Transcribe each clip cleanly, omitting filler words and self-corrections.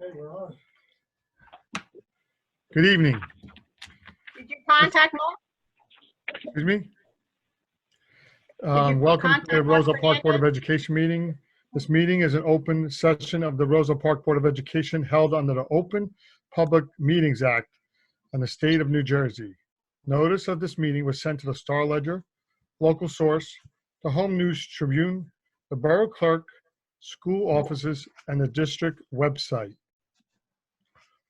Okay, we're on. Good evening. Did you contact Mark? Excuse me? Did you Welcome to contact the Mark Roselle Park Board of Fernandez? Education meeting. This meeting is an open session of the Roselle Park Board of Education held under the Open Public Meetings Act and the state of New Jersey. Notice of this meeting was sent to the Star Ledger, local source, the Home News Tribune, the Borough Clerk, school offices, and the district website.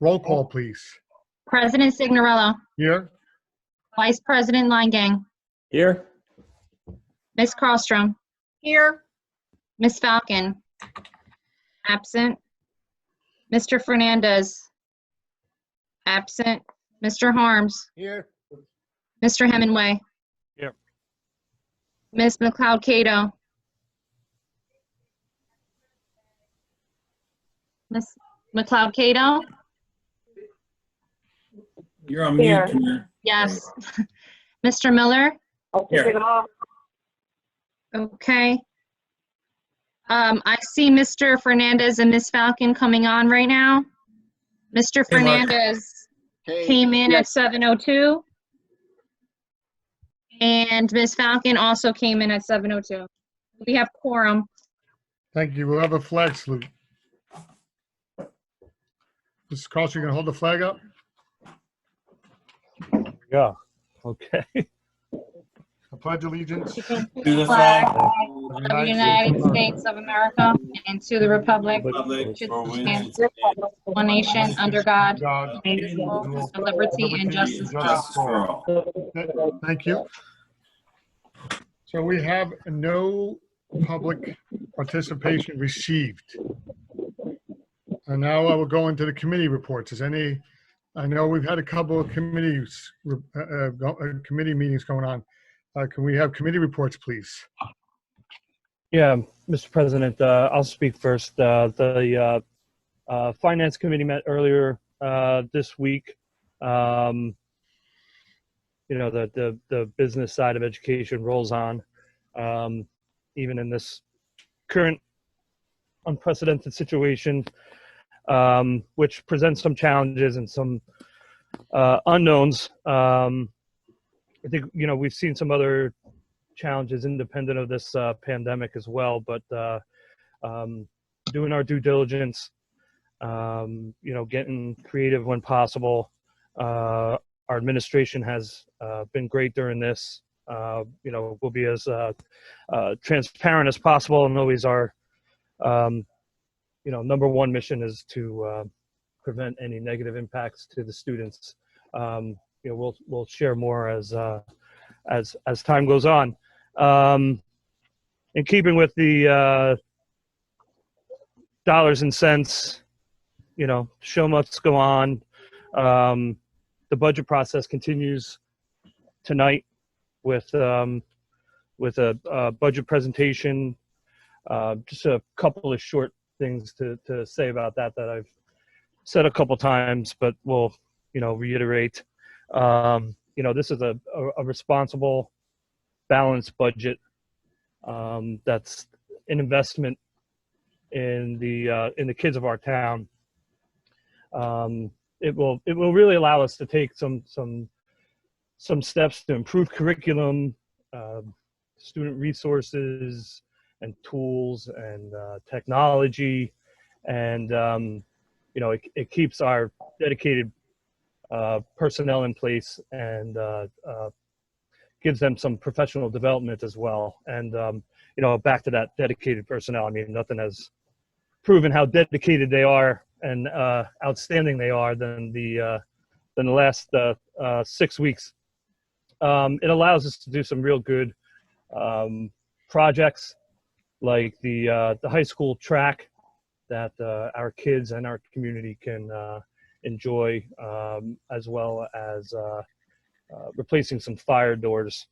Roll call, please. President Signorello, Here? Vice President Langang, Here. Ms. Carlstrom. Here. Ms. Falcon. Absent. Mr. Fernandez. Absent. Mr. Harms. Here. Mr. Hemingway. Here. Ms. McLeod-Cato. Ms. McLeod-Cato? You're on Here. mute. Tamara. Yes. Mr. Miller? Here. Okay. I see Mr. Fernandez and Ms. Falcon coming on right now. Mr. Hey, Mark. Fernandez came in at 7:02. And Ms. Falcon also came in at 7:02. We have quorum. Thank you. We'll have a flag salute. Mrs. Carlson, you gonna hold the flag up? Yeah, okay. I pledge allegiance to To the flag Of the United States of America and to the republic Republic which for which stands it one nation under God, God. indivisible, with liberty and justice for all. justice for all. Thank you. So we have no public participation received. And now I will go into the committee reports. I know we've had a couple of committees, committee meetings going on. Can we have committee reports, please? Yeah, Mr. President, I'll speak first. The Finance Committee met earlier this week. You know, the business side of education rolls on, even in this current unprecedented situation, which presents some challenges and some unknowns. I think, you know, we've seen some other challenges independent of this pandemic as well, but doing our due diligence, you know, getting creative when possible. Our administration has been great during this. You know, we'll be as transparent as possible, and always our, you know, number one mission is to prevent any negative impacts to the students. You know, we'll share more as time goes on. In keeping with the dollars and cents, you know, show must go on. The budget process continues tonight with a budget presentation. Just a couple of short things to say about that I've said a couple times, but we'll, you know, reiterate. You know, this is a responsible, balanced budget. That's an investment in the kids of our town. It will really allow us to take some steps to improve curriculum, student resources and tools and technology, and you know, it keeps our dedicated personnel in place and gives them some professional development as well. And you know, back to that dedicated personnel, I mean, nothing has proven how dedicated they are and outstanding they are than the last 6 weeks. It allows us to do some real good projects, like the high school track that our kids and our community can enjoy, as well as replacing some fire doors.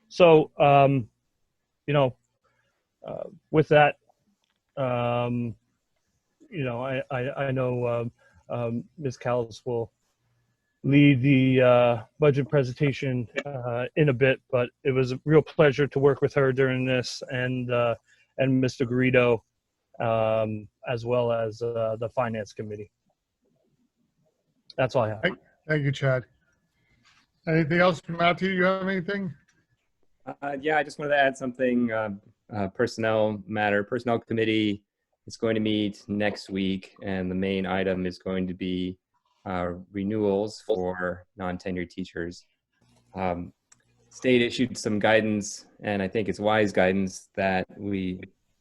So, you know, with that, you know, I know Ms. Callis will lead the budget presentation in a bit, but it was a real pleasure to work with her during this, and Mr. Garrido as well as the Finance Committee. That's all I have. Thank you, Chad. Anything else, Matthew? You have anything? Yeah, I just wanted to add something. Personnel matter. Personnel committee is going to meet next week, and the main item is going to be renewals for non-tenured teachers. State issued some guidance, and I think it's wise guidance, that we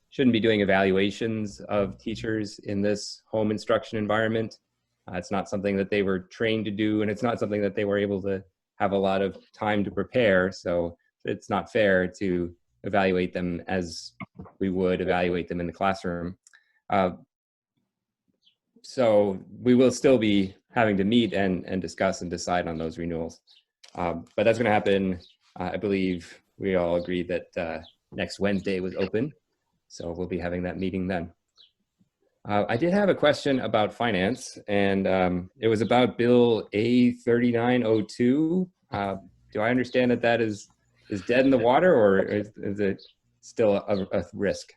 shouldn't be doing evaluations of teachers in this home instruction environment. It's not something that they were trained to do, and it's not something that they were able to have a lot of time to prepare. So it's not fair to evaluate them as we would evaluate them in the classroom. So we will still be having to meet and discuss and decide on those renewals. But that's going to happen. I believe we all agreed that next Wednesday was open. So we'll be having that meeting then. I did have a question about finance, and it was about Bill A3902. Do I understand that that is dead in the water, or is it still a risk?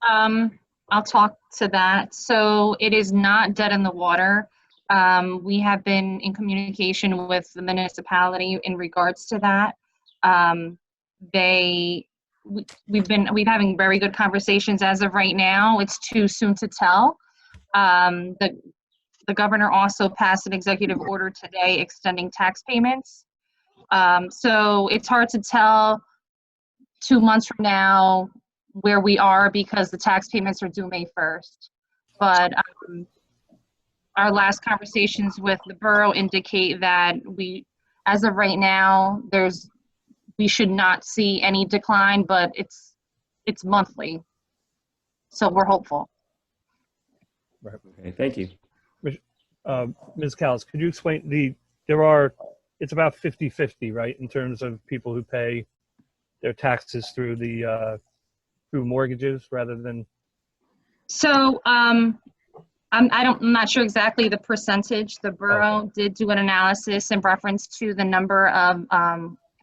I'll talk to that. So it is not dead in the water. We have been in communication with the municipality in regards to that. We've been having very good conversations as of right now. It's too soon to tell. The governor also passed an executive order today extending tax payments. So it's hard to tell 2 months from now where we are, because the tax payments are due May 1st. But our last conversations with the borough indicate that as of right now, we should not see any decline, but it's monthly. So we're hopeful. Right. Okay, thank you. Ms. Callis, could you explain it's about 50-50, right, in terms of people who pay their taxes through through mortgages rather than? So I'm not sure exactly the percentage. The borough did do an analysis in reference to the number of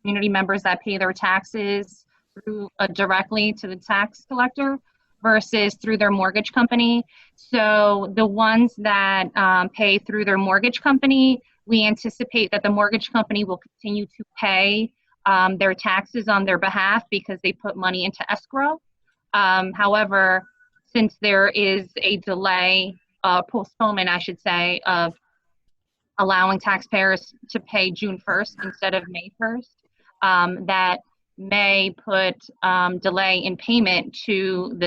community members that pay their taxes through directly to the tax collector versus through their mortgage company. So the ones that pay through their mortgage company, we anticipate that the mortgage company will continue to pay their taxes on their behalf because they put money into escrow. However, since there is a delay, postponement, I should say, of allowing taxpayers to pay June 1st instead of May 1st, that may put delay in payment to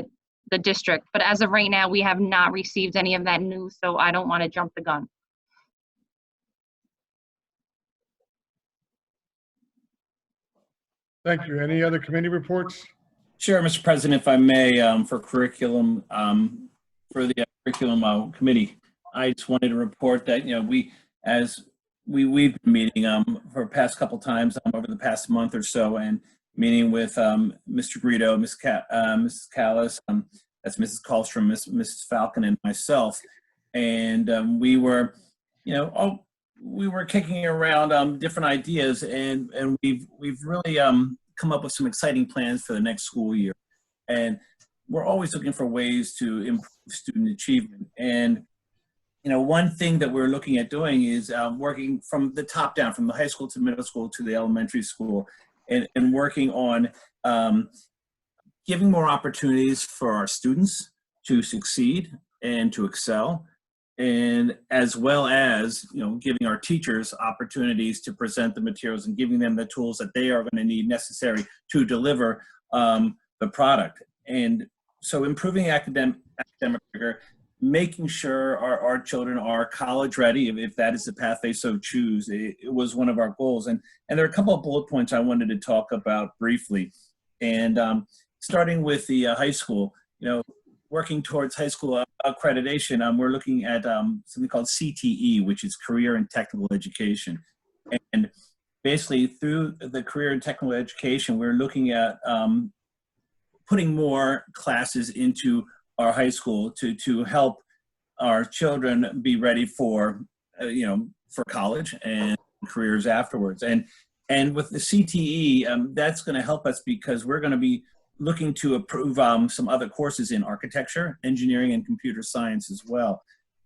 the district. But as of right now, we have not received any of that news, so I don't want to jump the gun. Thank you. Any other committee reports? Sure, Mr. President, if I may, for curriculum, for the curriculum committee, I just wanted to report that, we've been meeting for the past couple times over the past month or so, and meeting with Mr. Grito, Mrs. Callis, that's Mrs. Kallstrom, Mrs. Falcon, and myself, and we were, we were kicking around different ideas, and we've really come up with some exciting plans for the next school year, and we're always looking for ways to improve student achievement. And one thing that we're looking at doing is working from the top down, from the high school to middle school to the elementary school, and working on giving more opportunities for our students to succeed and to excel, and as well as giving our teachers opportunities to present the materials and giving them the tools that they are going to need necessary to deliver the product. And so improving academic rigor, making sure our children are college ready, if that is the path they so choose, it was one of our goals. And there are a couple of bullet points I wanted to talk about briefly. And starting with the high school, working towards high school accreditation, we're looking at something called CTE, which is Career and Technical Education. And basically through the Career and Technical Education, we're looking at putting more classes into our high school to help our children be ready for, for college and careers afterwards. And with the CTE, that's going to help us because we're going to be looking to approve some other courses in architecture, engineering, and computer science as well.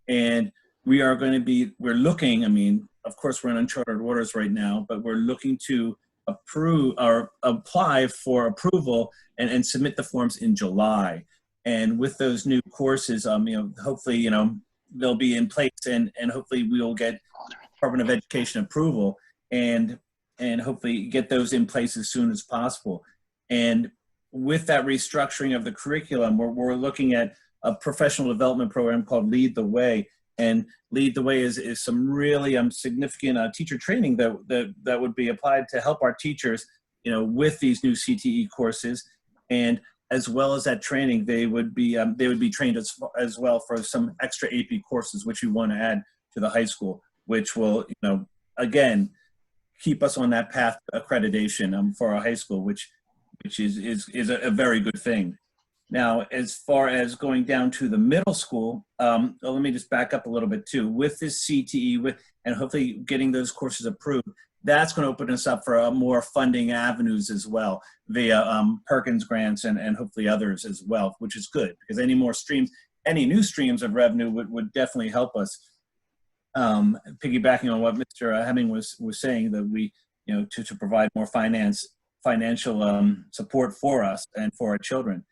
And we are going to be, we're looking, I mean, of course we're in uncharted waters right now, but we're looking to approve or apply for approval and submit the forms in July. And with those new courses, you know, hopefully, you know, they'll be in place, and hopefully we will get Department of Education approval and hopefully get those in place as soon as possible. And with that restructuring of the curriculum, we're looking at a professional development program called Lead the Way. And Lead the Way is some really significant teacher training that would be applied to help our teachers, you know, with these new CTE courses. And as well as that training, they would be trained as well for some extra AP courses, which we want to add to the high school, which will, you know, again, keep us on that path to accreditation for our high school, which is a very good thing. Now, as far as going down to the middle school, let me just back up a little bit too. With this CTE, and hopefully getting those courses approved, that's going to open us up for more funding avenues as well via Perkins grants and hopefully others as well, which is good because any more streams, any new streams of revenue would definitely help us. Piggybacking on what Mr. Hemming was saying, that we, you know, to provide more financial support for us and for our children.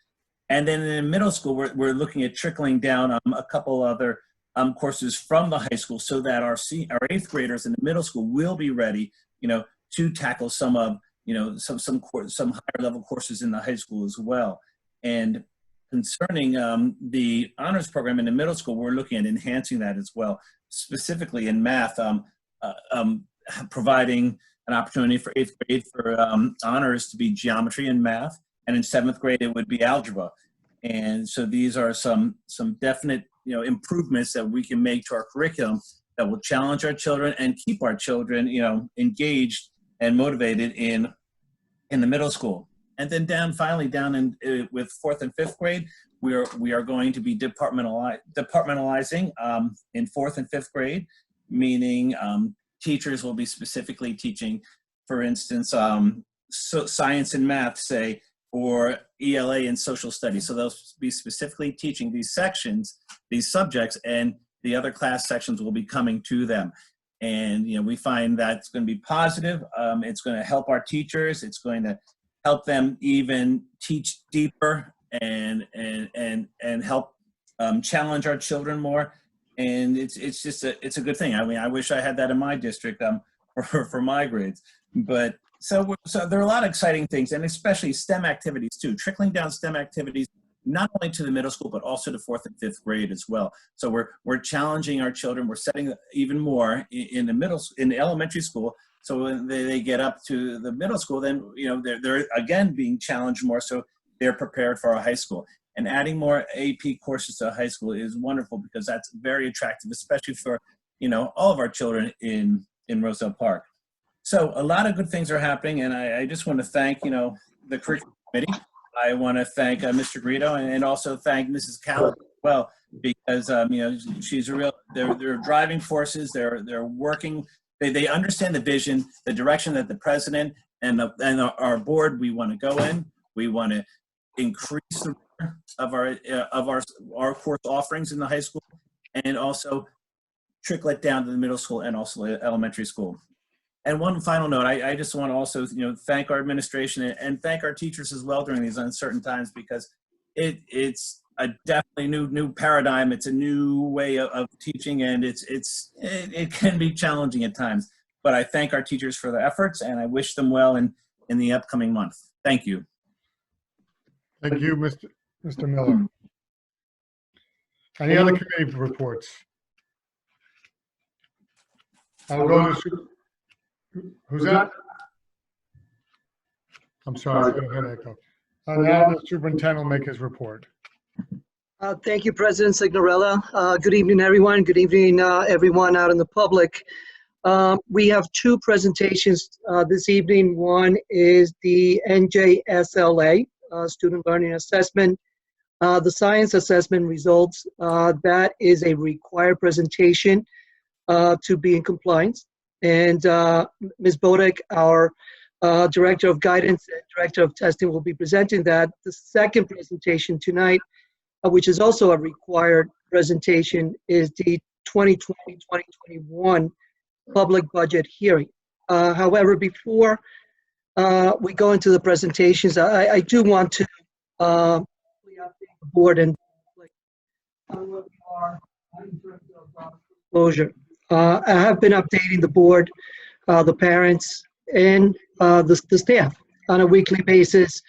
And then in middle school, we're looking at trickling down a couple other courses from the high school so that our eighth graders in the middle school will be ready, you know, to tackle some of, you know, some higher level courses in the high school as well. And concerning the honors program in the middle school, we're looking at enhancing that as well, specifically in math, providing an opportunity for eighth grade for honors to be geometry and math, and in seventh grade it would be algebra. And so these are some definite, you know, improvements that we can make to our curriculum that will challenge our children and keep our children, you know, engaged and motivated in the middle school. And then finally down in with fourth and fifth grade, we are going to be departmentalizing in fourth and fifth grade, meaning teachers will be specifically teaching, for instance, science and math, say, or ELA and social studies. So they'll be specifically teaching these sections, these subjects, and the other class sections will be coming to them. And, you know, we find that's going to be positive. It's going to help our teachers. It's going to help them even teach deeper and help challenge our children more. And it's just it's a good thing. I mean, I wish I had that in my district for my grades. But so there are a lot of exciting things, and especially STEM activities too, trickling down STEM activities not only to the middle school but also to fourth and fifth grade as well. So we're challenging our children. We're setting even more in the elementary school. So when they get up to the middle school, then, you know, they're again being challenged more, so they're prepared for our high school. And adding more AP courses to high school is wonderful because that's very attractive, especially for, you know, all of our children in Roselle Park. So a lot of good things are happening, and I just want to thank, you know, the curriculum committee. I want to thank Mr. Grito and also thank Mrs. Callett as well, because you know, she's a real. They're driving forces. They're working. They understand the vision, the direction that the president and our board we want to go in. We want to increase the of our course offerings in the high school, and also trickle it down to the middle school and also elementary school. And one final note, I just want to also, you know, thank our administration and thank our teachers as well during these uncertain times, because it's a definitely new paradigm. It's a new way of teaching, and it can be challenging at times. But I thank our teachers for their efforts, and I wish them well in the upcoming month. Thank you. Thank you, Mr. Miller. Any other committee reports? I'll go to, who's that? I'm sorry, go ahead, Echo. Now the superintendent will make his report. Thank you, President Signorella. Good evening, everyone. Good evening, everyone out in the public. We have two presentations this evening. One is the NJSLA, Student Learning Assessment, the Science Assessment results. That is a required presentation to be in compliance. And Ms. Bodek, our Director of Guidance and Director of Testing will be presenting that. The second presentation tonight, which is also a required presentation, is the 2020-2021 public budget hearing. However, before we go into the presentations, I do want to update the board and on where we are in terms of closure. I have been updating the board, the parents, and the staff on a weekly basis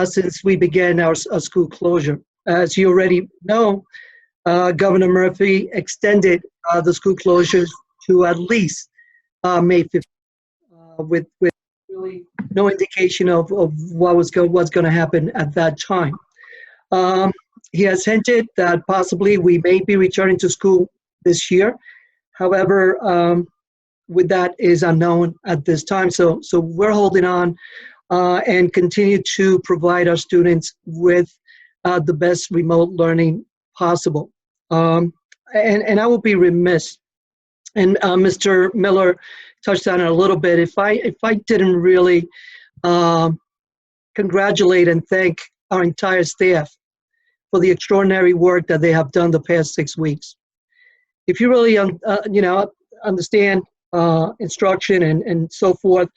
since we began our school closure. As you already know, Governor Murphy extended the school closures to at least May 15th, with really no indication of what's going to happen at that time. He has hinted that possibly we may be returning to school this year. However, with that is unknown at this time. So we're holding on and continue to provide our students with the best remote learning possible. And I will be remiss, and Mr. Miller touched on it a little bit, if I didn't really congratulate and thank our entire staff for the extraordinary work that they have done the past 6 weeks. If you really understand instruction and so forth,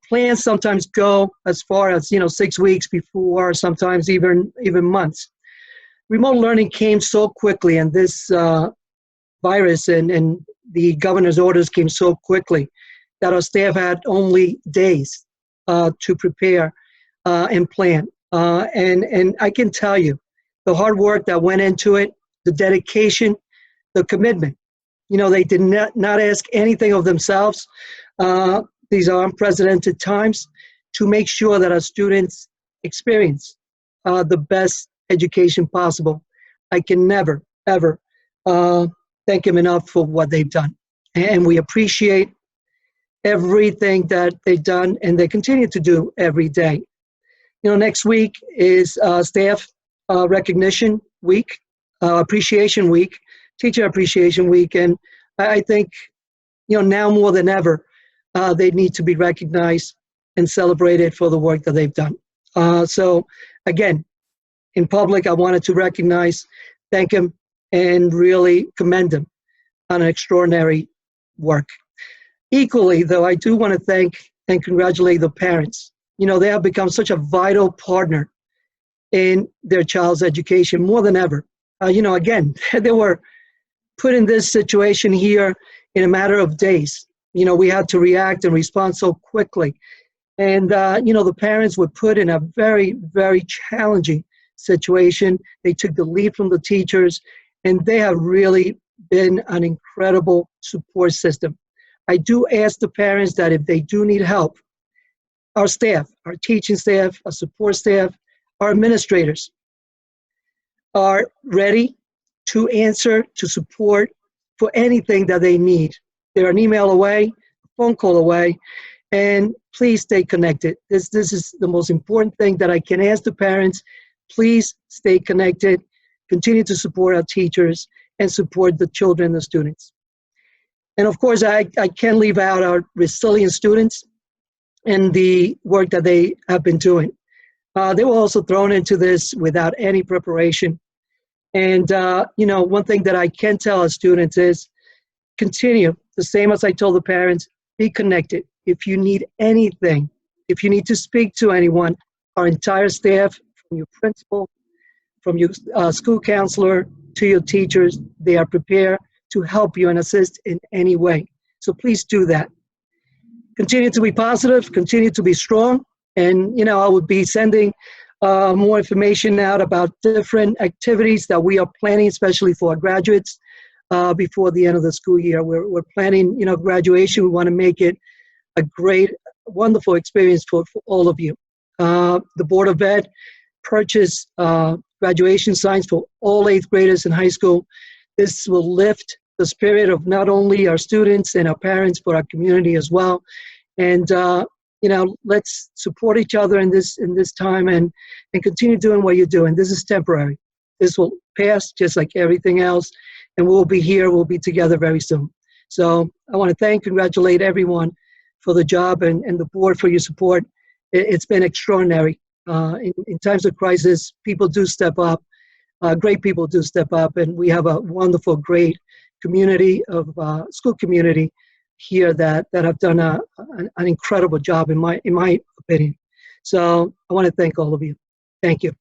plans sometimes go as far as 6 weeks before, sometimes even months. Remote learning came so quickly, and this virus and the governor's orders came so quickly that our staff had only days to prepare and plan. And I can tell you, the hard work that went into it, the dedication, the commitment. They did not ask anything of themselves. These are unprecedented times to make sure that our students experience the best education possible. I can never, ever thank them enough for what they've done. And we appreciate everything that they've done and they continue to do every day. Next week is Staff Recognition Week, Appreciation Week, Teacher Appreciation Week, and I think, now more than ever, they need to be recognized and celebrated for the work that they've done. So, again, in public, I wanted to recognize, thank them, and really commend them on an extraordinary work. Equally, though, I do want to thank and congratulate the parents. They have become such a vital partner in their child's education more than ever. Again, they were put in this situation here in a matter of days. We had to react and respond so quickly. And, the parents were put in a very, very challenging situation. They took the lead from the teachers, and they have really been an incredible support system. I do ask the parents that if they do need help, our staff, our teaching staff, our support staff, our administrators are ready to answer, to support for anything that they need. They're an email away, a phone call away, and please stay connected. This is the most important thing that I can ask the parents. Please stay connected, continue to support our teachers, and support the children and the students. And of course, I can't leave out our resilient students and the work that they have been doing. They were also thrown into this without any preparation. And, one thing that I can tell our students is continue, the same as I told the parents, be connected. If you need anything, if you need to speak to anyone, our entire staff, from your principal, from your school counselor to your teachers, they are prepared to help you and assist in any way. So please do that. Continue to be positive, continue to be strong. And, I would be sending more information out about different activities that we are planning, especially for our graduates, before the end of the school year. We're planning, graduation. We want to make it a great, wonderful experience for all of you. The Board of Ed purchased graduation signs for all 8th graders in high school. This will lift the spirit of not only our students and our parents, but our community as well. And, let's support each other in this time and continue doing what you're doing. This is temporary. This will pass just like everything else. And we'll be here. We'll be together very soon. So I want to congratulate everyone for the job and the board for your support. It's been extraordinary. In times of crisis, people do step up. Great people do step up, and we have a wonderful, great community of school community here that have done an incredible job in my opinion. So I want to thank all of you. Thank you.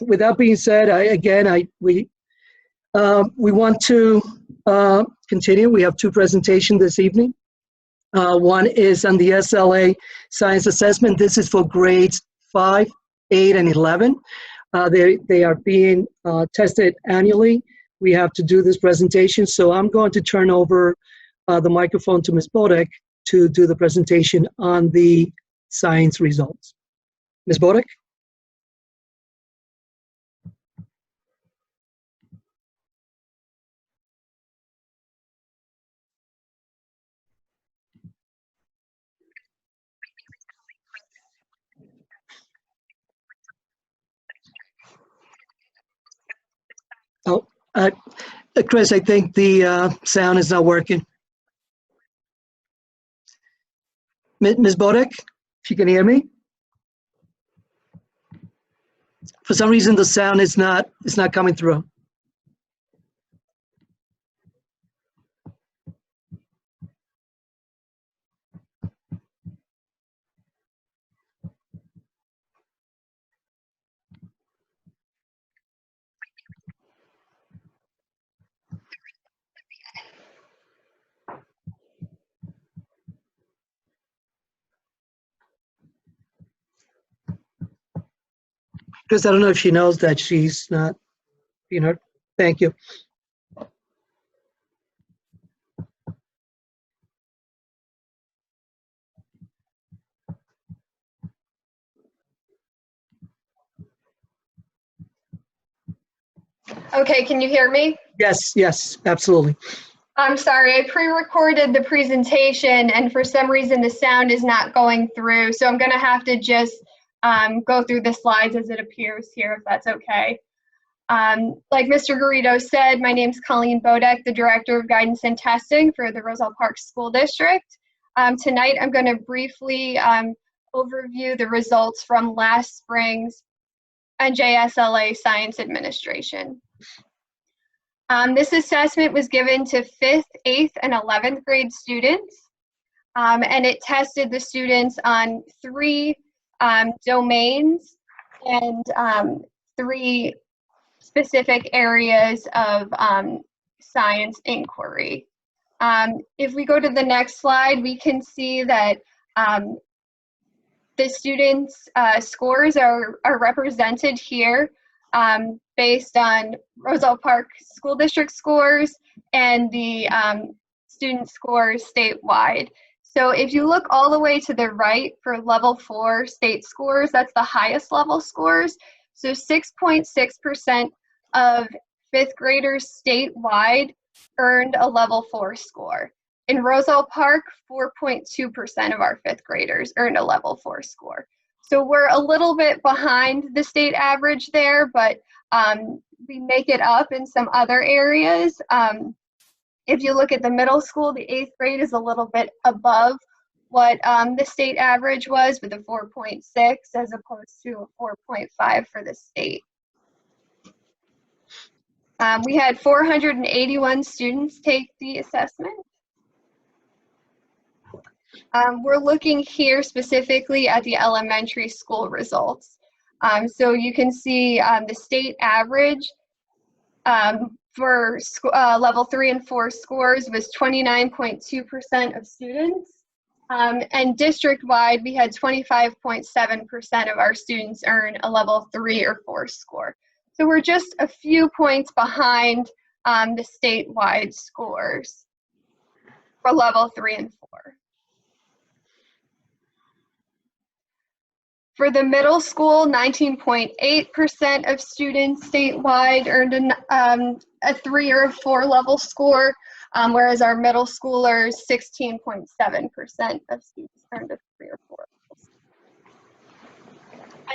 With that being said, we want to continue. We have two presentations this evening. One is on the SLA Science Assessment. This is for grades 5, 8, and 11. They are being tested annually. We have to do this presentation, so I'm going to turn over the microphone to Ms. Bodek to do the presentation on the science results. Ms. Bodek? Oh, Chris, I think the sound is not working. Ms. Bodek, if you can hear me? For some reason, the sound is not coming through. Chris, I don't know if she knows that she's not being heard. Thank you. Okay, can you hear me? Yes, absolutely. I'm sorry, I pre-recorded the presentation and for some reason the sound is not going through, so I'm gonna have to just go through the slides as it appears here, if that's okay. Like Mr. Garrido said, my name's Colleen Bodek, the Director of Guidance and Testing for the Roselle Park School District. Tonight I'm gonna briefly overview the results from last spring's NJSLA-Science administration. This assessment was given to 5th, 8th, and 11th grade students, and it tested the students on 3 domains and 3 specific areas of science inquiry. If we go to the next slide, we can see that the students' scores are represented here based on Roselle Park School District scores and the student scores statewide. So if you look all the way to the right for level 4 state scores, that's the highest level scores. So 6.6% of 5th graders statewide earned a level 4 score. In Roselle Park, 4.2% of our 5th graders earned a level 4 score. So we're a little bit behind the state average there, but we make it up in some other areas. If you look at the middle school, the 8th grade is a little bit above what the state average was with a 4.6 as opposed to a 4.5 for the state. We had 481 students take the assessment. We're looking here specifically at the elementary school results. So you can see the state average for level 3 and 4 scores was 29.2% of students. And district-wide, we had 25.7% of our students earn a level 3 or 4 score. So we're just a few points behind the statewide scores for level 3 and 4. For the middle school, 19.8% of students statewide earned a 3 or a 4 level score, whereas our middle schoolers, 16.7% of students earned a 3 or 4 level score.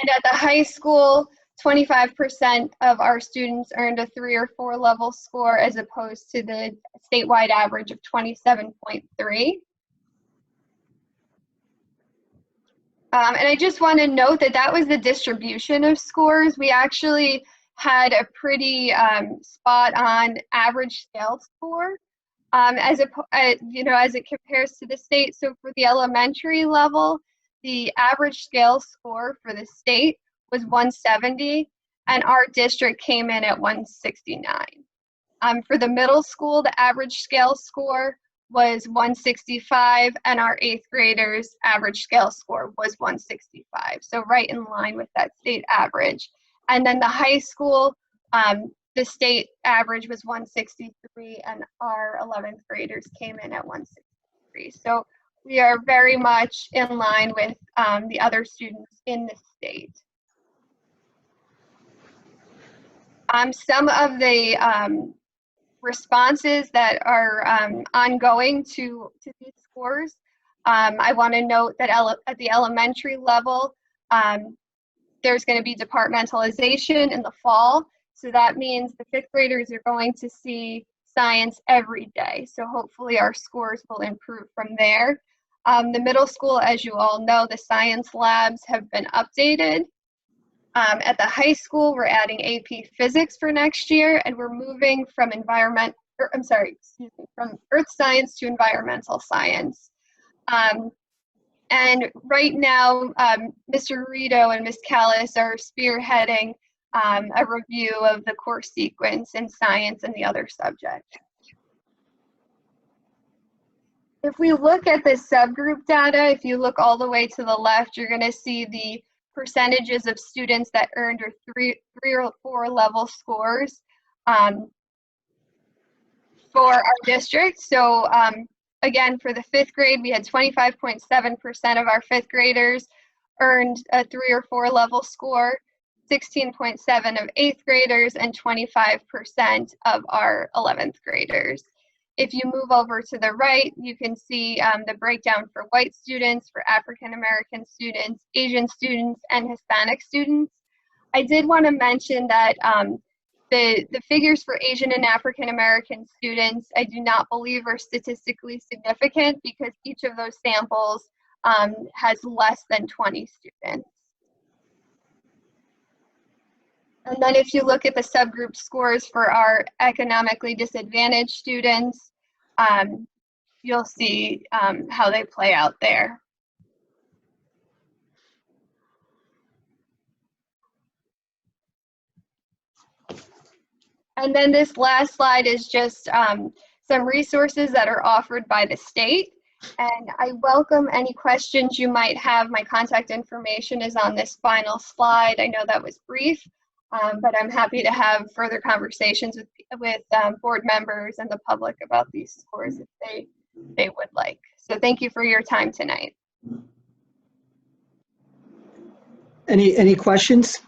And at the high school, 25% of our students earned a 3 or 4 level score as opposed to the statewide average of 27.3. And I just want to note that that was the distribution of scores. We actually had a pretty spot on average scale score as it compares to the state. So for the elementary level, the average scale score for the state was 170, and our district came in at 169. For the middle school, the average scale score was 165, and our 8th graders' average scale score was 165. So right in line with that state average. And then the high school, the state average was 163, and our 11th graders came in at 163. So we are very much in line with the other students in the state. Some of the responses that are ongoing to these scores, I want to note that at the elementary level, there's going to be departmentalization in the fall. So that means the 5th graders are going to see science every day. So hopefully our scores will improve from there. The middle school, as you all know, the science labs have been updated. At the high school, we're adding AP Physics for next year, and we're moving from from Earth Science to Environmental Science. And right now, Mr. Rito and Ms. Callis are spearheading a review of the course sequence in science and the other subjects. If we look at the subgroup data, if you look all the way to the left, you're going to see the percentages of students that earned three or four level scores for our district. So again, for the 5th grade, we had 25.7% of our 5th graders earned a 3 or 4 level score, 16.7% of 8th graders, and 25% of our 11th graders. If you move over to the right, you can see the breakdown for white students, for African American students, Asian students, and Hispanic students. I did want to mention that the figures for Asian and African American students, I do not believe are statistically significant because each of those samples has less than 20 students. And then if you look at the subgroup scores for our economically disadvantaged students, you'll see how they play out there. And then this last slide is just some resources that are offered by the state. And I welcome any questions you might have. My contact information is on this final slide. I know that was brief. But I'm happy to have further conversations with board members and the public about these scores if they would like. So thank you for your time tonight. Any questions?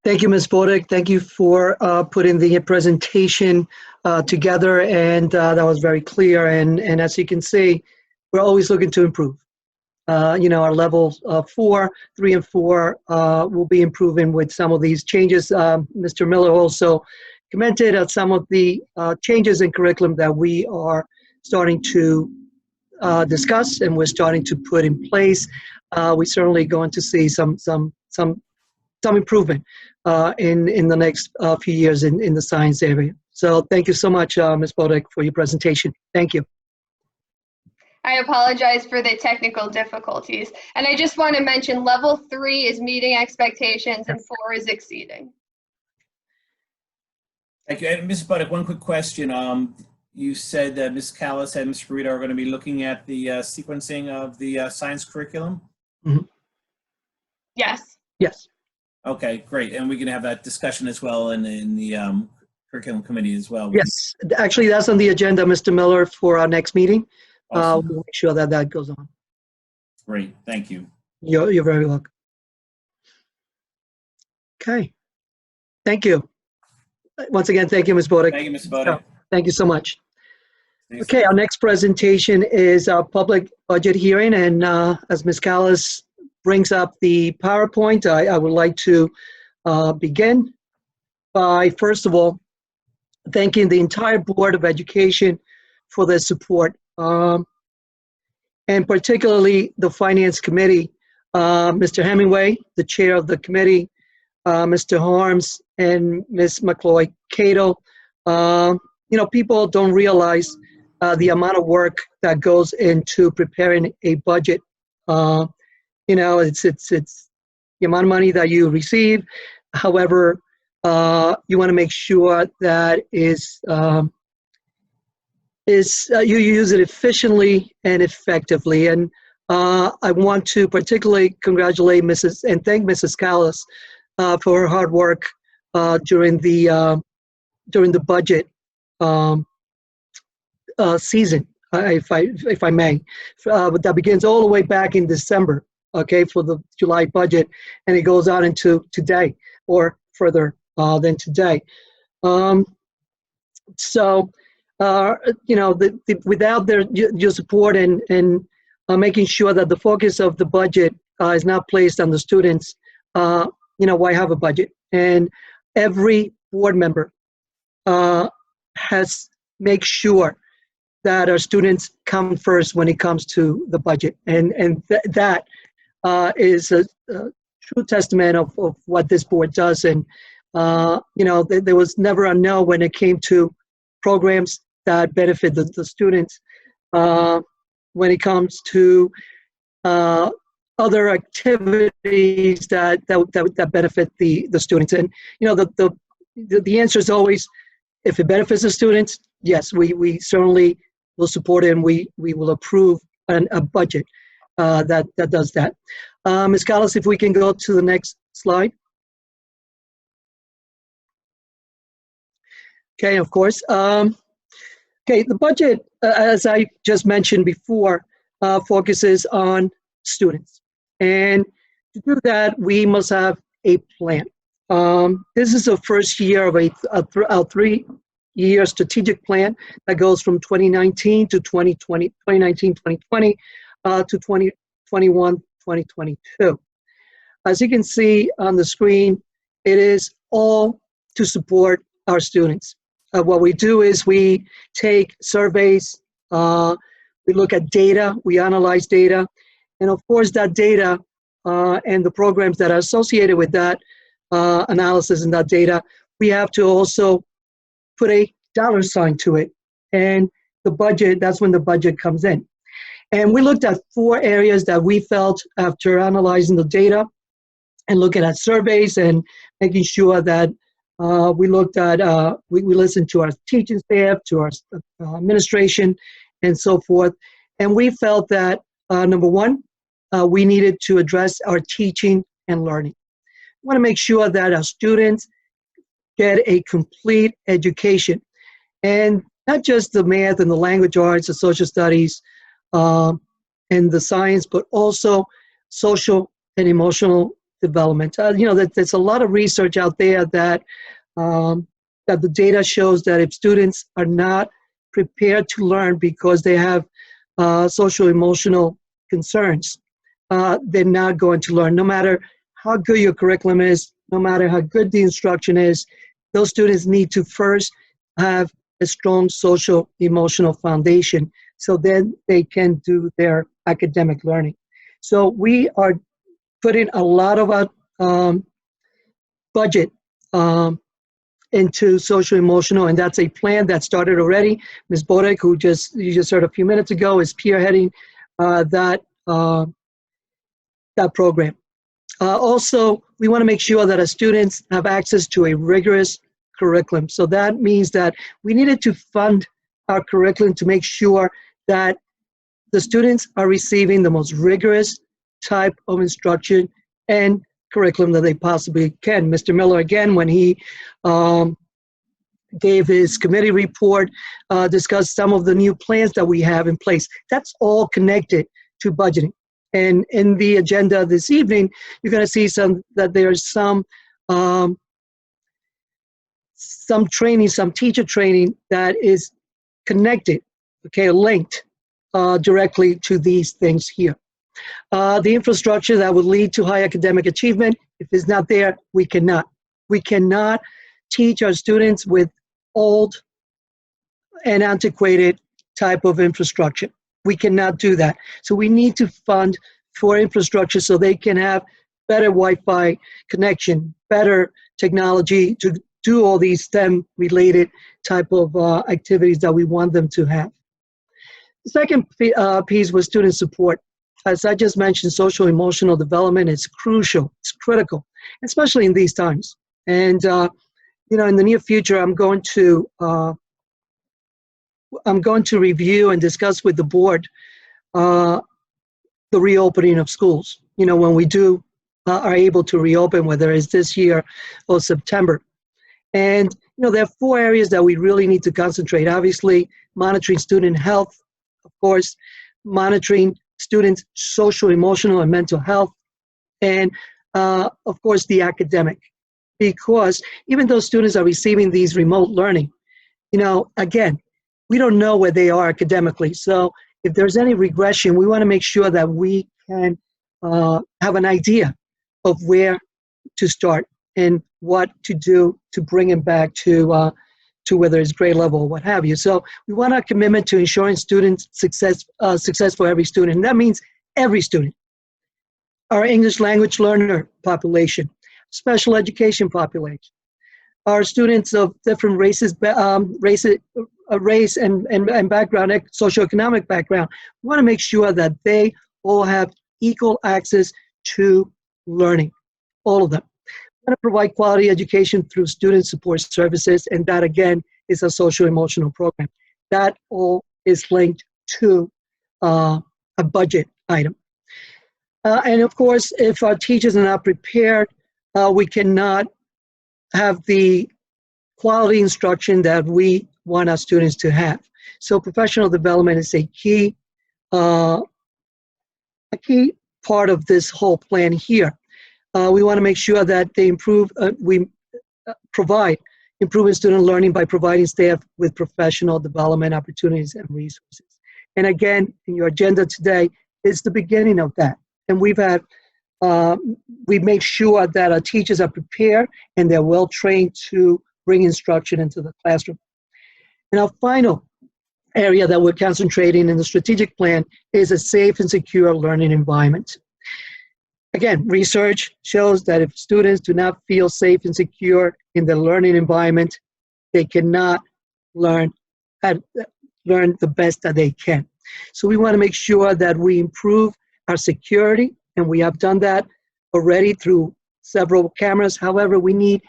Thank you, Ms. Bodek. Thank you for putting the presentation together, and that was very clear. And as you can see, we're always looking to improve. Our level 4, 3, and 4 will be improving with some of these changes. Mr. Miller also commented on some of the changes in curriculum that we are starting to discuss and we're starting to put in place. We're certainly going to see some improvement in the next few years in the science area. So thank you so much, Ms. Bodek, for your presentation. Thank you. I apologize for the technical difficulties. And I just want to mention level 3 is meeting expectations and 4 is exceeding. Thank you. And Ms. Buddick, one quick question. You said that Ms. Callis and Ms. Rita are going to be looking at the sequencing of the science curriculum? Mm-hmm. Yes. Yes. Okay, great. And we can have that discussion as well in the curriculum committee as well. Yes. Actually, that's on the agenda, Mr. Miller, for our next meeting. Awesome. We'll make sure that goes on. Great, thank you. You're very welcome. Okay. Thank you. Once again, thank you, Ms. Bodek. Thank you, Ms. Bodek. Thank you so much. Okay, our next presentation is our public budget hearing, and as Ms. Callis brings up the PowerPoint, I would like to begin by, first of all, thanking the entire Board of Education for their support. and particularly the Finance Committee, Mr. Hemingway, the chair of the committee, Mr. Harms, and Ms. McCloy-Cato. You know, people don't realize the amount of work that goes into preparing a budget. You know, it's the amount of money that you receive. However, you want to make sure that you use it efficiently and effectively. And I want to particularly congratulate and thank Mrs. Callis for her hard work during the budget season, if I may. That begins all the way back in December, okay, for the July budget, and it goes on into today or further than today. So, you know, without your support and making sure that the focus of the budget is not placed on the students, you know, why have a budget? And every board member has make sure that our students come first when it comes to the budget, and that is a true testament of what this board does. And you know, there was never a no when it came to programs that benefit the students. When it comes to other activities that benefit the students, and you know, the answer is always, if it benefits the students, yes, we certainly will support it, and we will approve a budget that does that. Ms. Callis, if we can go to the next slide. Okay, of course. Okay, the budget, as I just mentioned before, focuses on students. And to do that, we must have a plan. This is the first year of a 3-year strategic plan that goes from 2019 to 2020, 2019-2020 to 2021-2022. As you can see on the screen, it is all to support our students. What we do is we take surveys, we look at data, we analyze data, and of course that data and the programs that are associated with that analysis and that data, we have to also put a dollar sign to it. And the budget, that's when the budget comes in. And we looked at 4 areas that we felt, after analyzing the data and looking at surveys and making sure that we looked at, we listened to our teaching staff, to our administration, and so forth. And we felt that, number 1, we needed to address our teaching and learning. We want to make sure that our students get a complete education, and not just the math and the language arts, the social studies, and the science, but also social and emotional development. You know, there's a lot of research out there that the data shows that if students are not prepared to learn because they have social emotional concerns, they're not going to learn. No matter how good your curriculum is, no matter how good the instruction is, those students need to first have a strong social emotional foundation, so then they can do their academic learning. So we are putting a lot of our budget into social emotional, and that's a plan that started already. Ms. Bodek, who you just heard a few minutes ago, is spearheading that program. Also, we want to make sure that our students have access to a rigorous curriculum. So that means that we needed to fund our curriculum to make sure that the students are receiving the most rigorous type of instruction and curriculum that they possibly can. Mr. Miller, again, when he gave his committee report, discussed some of the new plans that we have in place. That's all connected to budgeting. And in the agenda this evening, you're going to see that there's some training, some teacher training that is connected, okay, linked directly to these things here. The infrastructure that would lead to high academic achievement, if it's not there, we cannot teach our students with old and antiquated type of infrastructure. We cannot do that. So we need to fund for infrastructure so they can have better Wi-Fi connection, better technology to do all these STEM-related type of activities that we want them to have. The second piece was student support. As I just mentioned, social emotional development is crucial, it's critical, especially in these times. And you know, in the near future, I'm going to review and discuss with the board the reopening of schools. You know, when we are able to reopen, whether it's this year or September. And you know, there are 4 areas that we really need to concentrate. Obviously, monitoring student health, of course, monitoring students' social, emotional, and mental health, and of course, the academic. Because even though students are receiving these remote learning, you know, again, we don't know where they are academically. So if there's any regression, we want to make sure that we can have an idea of where to start and what to do to bring them back to whether it's grade level or what have you. So we want our commitment to ensuring students' success for every student. And that means every student. Our English language learner population, special education population, our students of different races, race and background, socioeconomic background. We want to make sure that they all have equal access to learning, all of them. We want to provide quality education through student support services, and that again is a social emotional program. That all is linked to a budget item. And of course, if our teachers are not prepared, we cannot have the quality instruction that we want our students to have. So professional development is a key part of this whole plan here. We want to make sure that they we provide improving student learning by providing staff with professional development opportunities and resources. And again, in your agenda today is the beginning of that. And we've made sure that our teachers are prepared and they're well trained to bring instruction into the classroom. And our final area that we're concentrating in the strategic plan is a safe and secure learning environment. Again, research shows that if students do not feel safe and secure in the learning environment, they cannot learn the best that they can. So we want to make sure that we improve our security, and we have done that already through several cameras. However, we need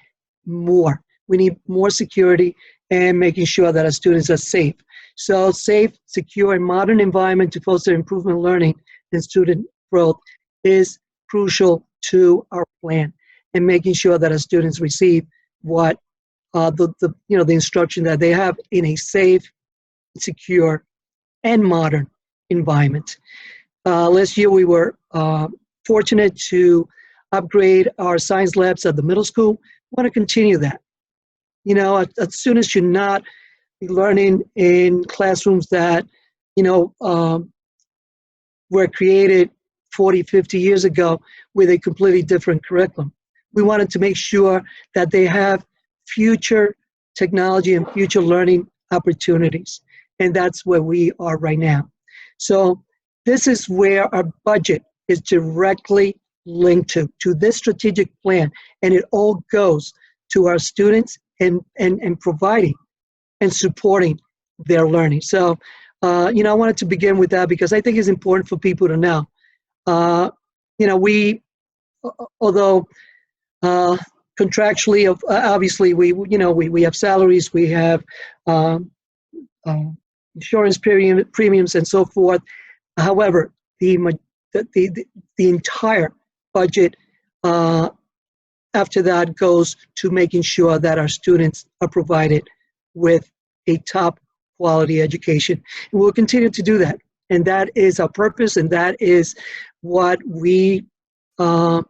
more. We need more security and making sure that our students are safe. So safe, secure, and modern environment to foster improvement learning and student growth is crucial to our plan, and making sure that our students receive what the instruction that they have in a safe, secure, and modern environment. Last year we were fortunate to upgrade our science labs at the middle school. We want to continue that. You know, students should not be learning in classrooms that, were created 40, 50 years ago with a completely different curriculum. We wanted to make sure that they have future technology and future learning opportunities. And that's where we are right now. So this is where our budget is directly linked to this strategic plan. And it all goes to our students and providing and supporting their learning. So, I wanted to begin with that because I think it's important for people to know. We, although contractually, obviously, we have salaries, we have insurance premiums, and so forth. However, the entire budget after that goes to making sure that our students are provided with a top quality education. And we'll continue to do that. And that is our purpose, and that is what we focus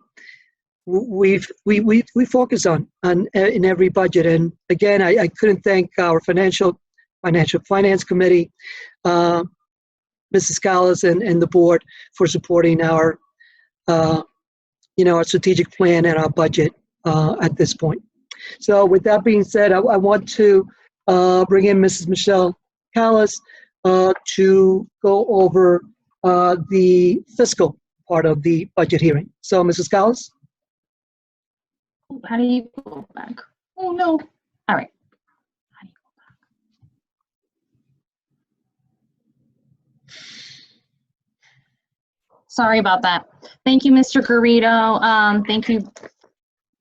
on in every budget. And again, I couldn't thank our financial finance committee, Mrs. Callas and the board for supporting our strategic plan and our budget at this point. So with that being said, I want to bring in Mrs. Michelle Callas, to go over the fiscal part of the budget hearing. So, Mrs. Callis? How do you go back? Oh, no. All right. How do you go back? Sorry about that. Thank you, Mr. Garrido. Thank you,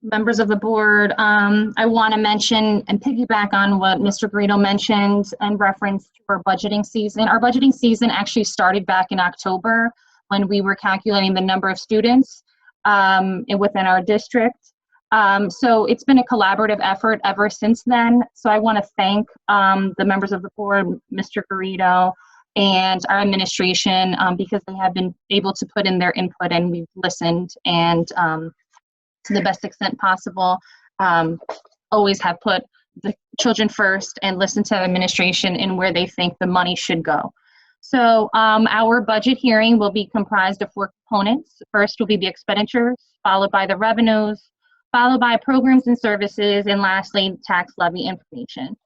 members of the board. I want to mention and piggyback on what Mr. Garrido mentioned in reference to our budgeting season. Our budgeting season actually started back in October when we were calculating the number of students within our district. So it's been a collaborative effort ever since then. So I want to thank the members of the board, Mr. Garrido, and our administration because they have been able to put in their input and we've listened and to the best extent possible, always have put the children first and listen to the administration in where they think the money should go. So our budget hearing will be comprised of 4 components. First will be the expenditures, followed by the revenues, followed by programs and services, and lastly, tax levy information.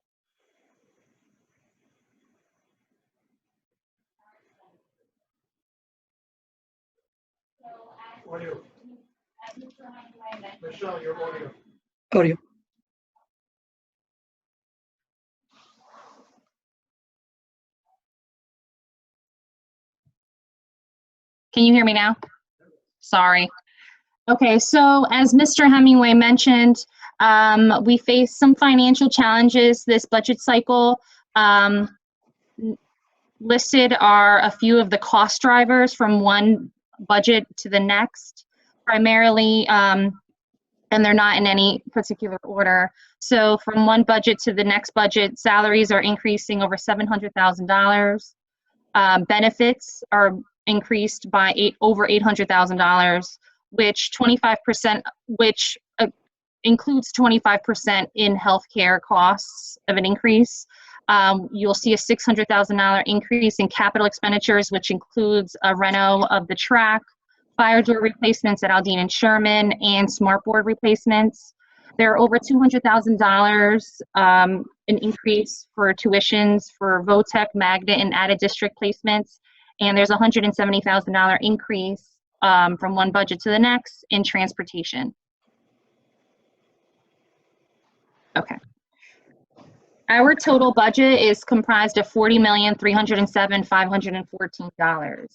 Audio. Michelle, your audio. Audio. Can you hear me now? Sorry. Okay, so as Mr. Hemingway mentioned, we face some financial challenges this budget cycle. Listed are a few of the cost drivers from one budget to the next, primarily, and they're not in any particular order. So from one budget to the next budget, salaries are increasing over $700,000. Benefits are increased by over $800,000, which 25%, which includes 25% in healthcare costs of an increase. You'll see a $600,000 increase in capital expenditures, which includes a reno of the track, fire door replacements at Aldine and Sherman, and smart board replacements. There are over $200,000 an increase for tuitions for VOTEC, Magnet, and added district placements. And there's a $170,000 increase from one budget to the next in transportation. Okay. Our total budget is comprised of $40,307,514.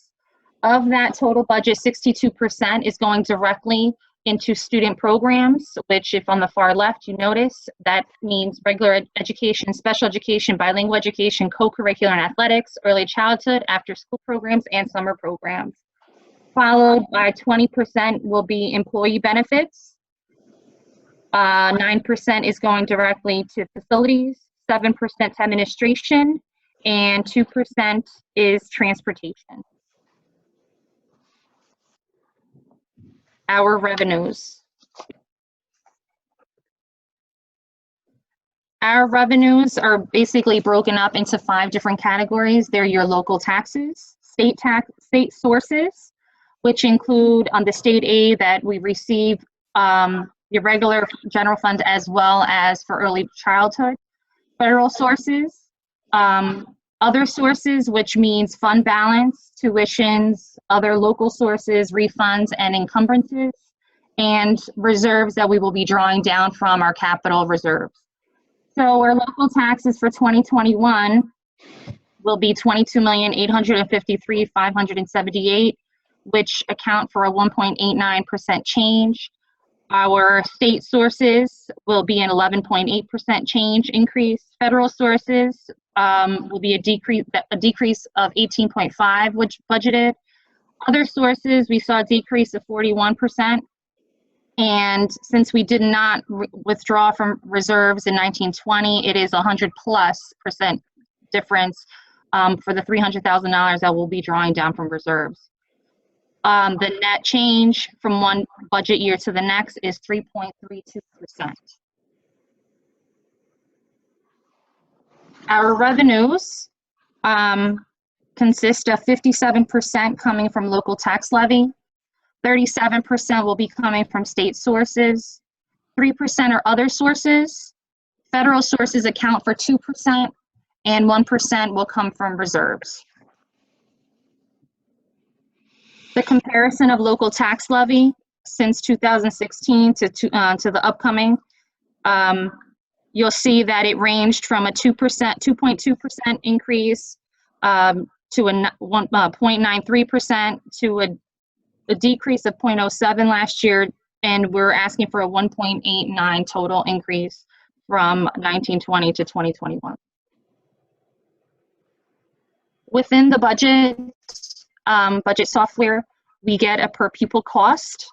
Of that total budget, 62% is going directly into student programs, which if on the far left you notice, that means regular education, special education, bilingual education, co-curricular and athletics, early childhood, after school programs, and summer programs. Followed by 20% will be employee benefits. 9% is going directly to facilities, 7% to administration, and 2% is transportation. Our revenues. Our revenues are basically broken up into 5 different categories. They're your local taxes, state sources, which include the state aid that we receive, your regular general fund, as well as for early childhood. Federal sources, other sources, which means fund balance, tuitions, other local sources, refunds, and encumbrances, and reserves that we will be drawing down from our capital reserves. So our local taxes for 2021 will be $22,853,578, which account for a 1.89% change. Our state sources will be an 11.8% change increase. Federal sources will be a decrease of 18.5%, which budgeted. Other sources, we saw a decrease of 41%. And since we did not withdraw from reserves in 1920, it is 100+% difference for the $300,000 that we'll be drawing down from reserves. The net change from one budget year to the next is 3.32%. Our revenues consist of 57% coming from local tax levy, 37% will be coming from state sources, 3% are other sources, federal sources account for 2%, and 1% will come from reserves. The comparison of local tax levy since 2016 to the upcoming, you'll see that it ranged from a 2.2% increase to a 0.93% to a decrease of 0.07 last year, and we're asking for a 1.89 total increase from 1920 to 2021. Within the budget software, we get a per pupil cost.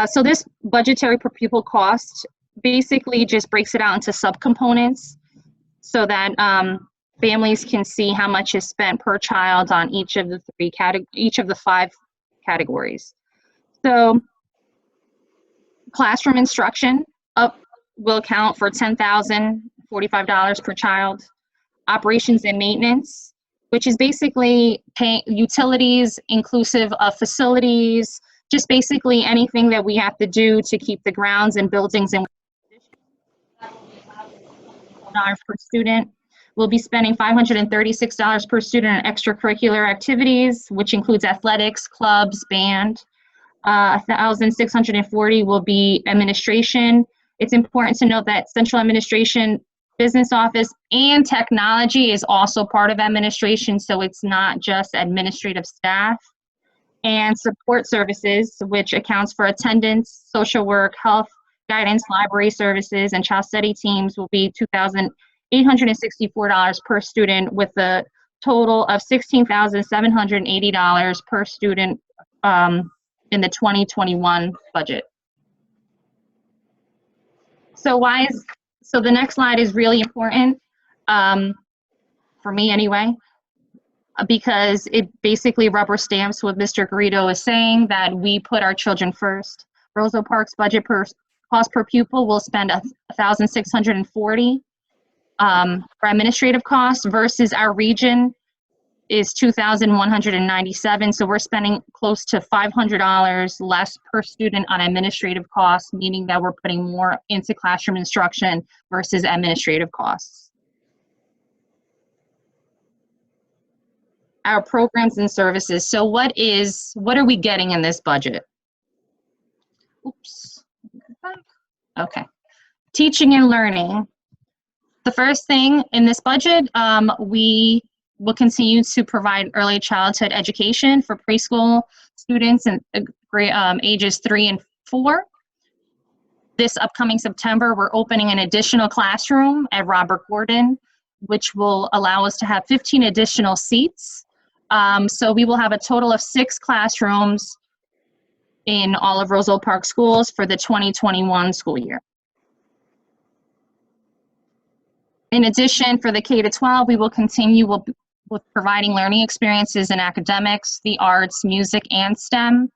So this budgetary per pupil cost basically just breaks it out into subcomponents so that families can see how much is spent per child on each of the five categories. So classroom instruction will account for $10,045 per child. Operations and maintenance, which is basically paying utilities inclusive of facilities, just basically anything that we have to do to keep the grounds and buildings in per student. We'll be spending $536 per student on extracurricular activities, which includes athletics, clubs, band. 1,640 will be administration. It's important to note that central administration, business office, and technology is also part of administration, so it's not just administrative staff. And support services, which accounts for attendance, social work, health, guidance, library services, and child study teams, will be $2,864 per student, with a total of $16,780 per student in the 2021 budget. So the next slide is really important, for me anyway, because it basically rubber stamps what Mr. Garrido is saying, that we put our children first. Roselle Park's budget cost per pupil will spend $1,640 for administrative costs versus our region is $2,197. So we're spending close to $500 less per student on administrative costs, meaning that we're putting more into classroom instruction versus administrative costs. Our programs and services. So what are we getting in this budget? Oops. Okay. Teaching and learning. The first thing in this budget, we will continue to provide early childhood education for preschool students in ages 3 and 4. This upcoming September, we're opening an additional classroom at Robert Gordon, which will allow us to have 15 additional seats. So we will have a total of 6 classrooms in all of Roselle Park schools for the 2021 school year. In addition, for the K-12, we will continue with providing learning experiences in academics, the arts, music, and STEM.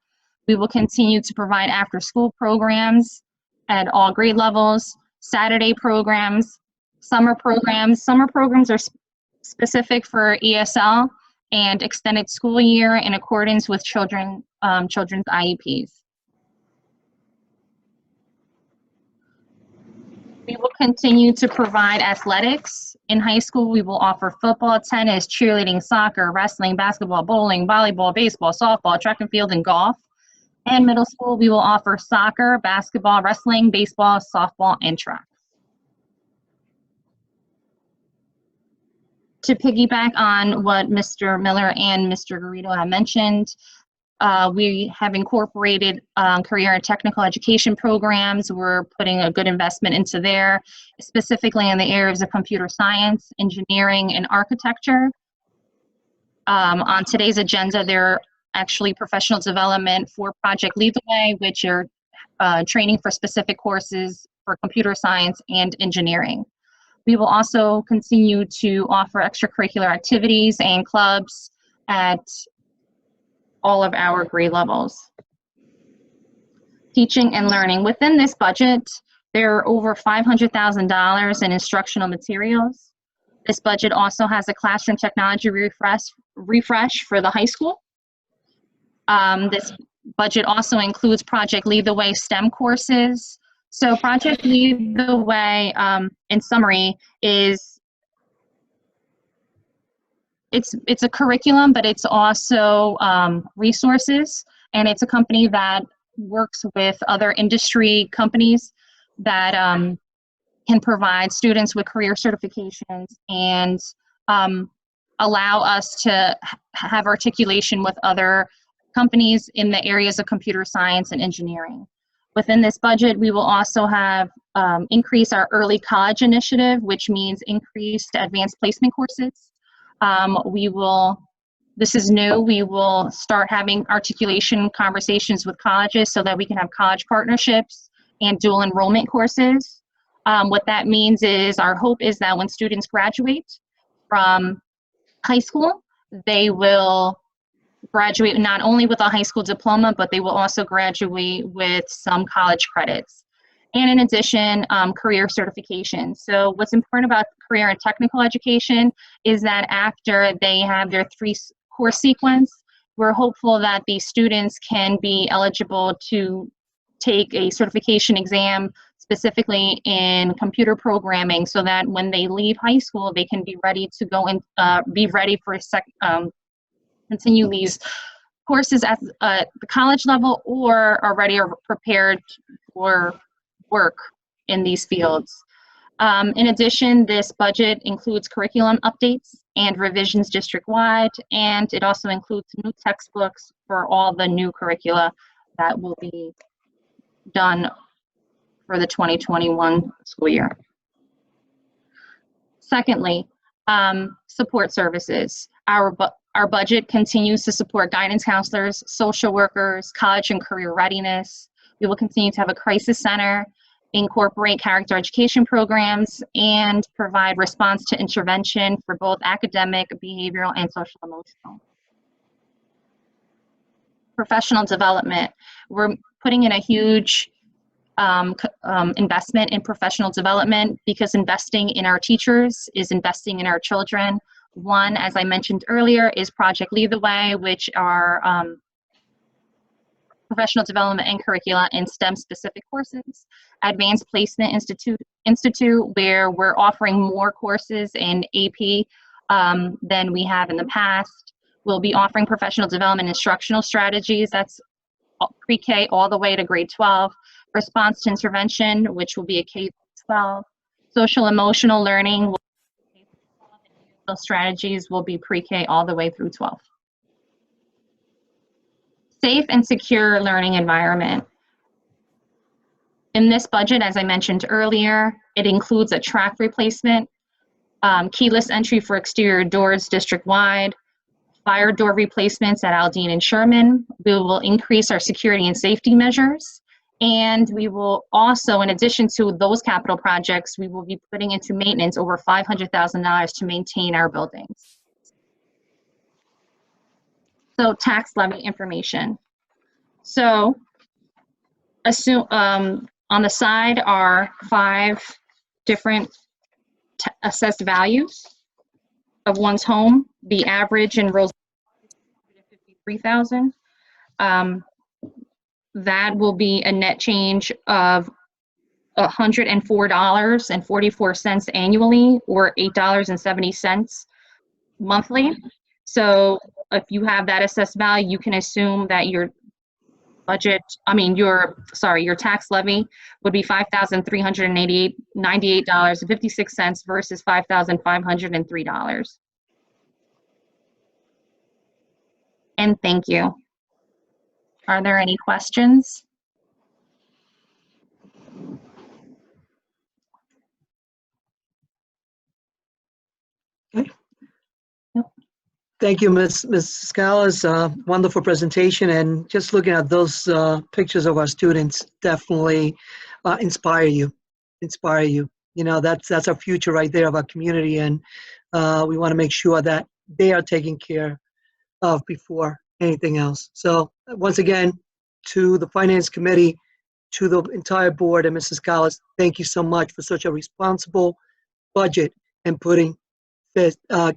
We will continue to provide after-school programs at all grade levels, Saturday programs, summer programs. Summer programs are specific for ESL and extended school year in accordance with children's IEPs. We will continue to provide athletics. In high school, we will offer football, tennis, cheerleading, soccer, wrestling, basketball, bowling, volleyball, baseball, softball, track and field, and golf. And middle school, we will offer soccer, basketball, wrestling, baseball, softball, and track. To piggyback on what Mr. Miller and Mr. Garrido have mentioned, we have incorporated career and technical education programs. We're putting a good investment into there, specifically in the areas of computer science, engineering, and architecture. On today's agenda, there are actually professional development for Project Lead the Way, which are training for specific courses for computer science and engineering. We will also continue to offer extracurricular activities and clubs at all of our grade levels. Teaching and learning. Within this budget, there are over $500,000 in instructional materials. This budget also has a classroom technology refresh for the high school. This budget also includes Project Lead the Way STEM courses. So Project Lead the Way, in summary, is it's a curriculum, but it's also resources, and it's a company that works with other industry companies that can provide students with career certifications and allow us to have articulation with other companies in the areas of computer science and engineering. Within this budget, we will also have increase our early college initiative, which means increased advanced placement courses. This is new, we will start having articulation conversations with colleges so that we can have college partnerships and dual enrollment courses. What that means is our hope is that when students graduate from high school, they will graduate not only with a high school diploma, but they will also graduate with some college credits. And in addition, career certification. So what's important about career and technical education is that after they have their 3-course sequence, we're hopeful that these students can be eligible to take a certification exam specifically in computer programming, so that when they leave high school, they can be ready to go and be ready for continue these courses at the college level, or already are prepared for work in these fields. In addition, this budget includes curriculum updates and revisions district-wide, and it also includes new textbooks for all the new curricula that will be done for the 2021 school year. Secondly, support services. Our budget continues to support guidance counselors, social workers, college and career readiness. We will continue to have a crisis center, incorporate character education programs, and provide response to intervention for both academic, behavioral, and social emotional. Professional development. We're putting in a huge investment in professional development, because investing in our teachers is investing in our children. One, as I mentioned earlier, is Project Lead the Way, which are professional development and curricula in STEM specific courses. Advanced Placement Institute, where we're offering more courses in AP than we have in the past. We'll be offering professional development instructional strategies, that's pre-K all the way to grade 12. Response to intervention, which will be a K-12. Social emotional learning will be K-12, and behavioral strategies will be pre-K all the way through 12. Safe and secure learning environment. In this budget, as I mentioned earlier, it includes a track replacement, keyless entry for exterior doors district-wide, fire door replacements at Aldine and Sherman. We will increase our security and safety measures. And we will also, in addition to those capital projects, we will be putting into maintenance over $500,000 to maintain our buildings. So tax levy information. So assume on the side are 5 different assessed values of one's home. The average in Roselle is $153,000. That will be a net change of $104.44 annually, or $8.70 monthly. So if you have that assessed value, you can assume that your your tax levy would be $5,398.56 versus $5,503. And thank you. Are there any questions? Okay. Thank you, Ms. Scala's wonderful presentation, and just looking at those pictures of our students definitely inspire you. You know, that's our future right there of our community, and we want to make sure that they are taken care of before anything else. So once again, to the Finance Committee, to the entire board, and Mrs. Scala, thank you so much for such a responsible budget and putting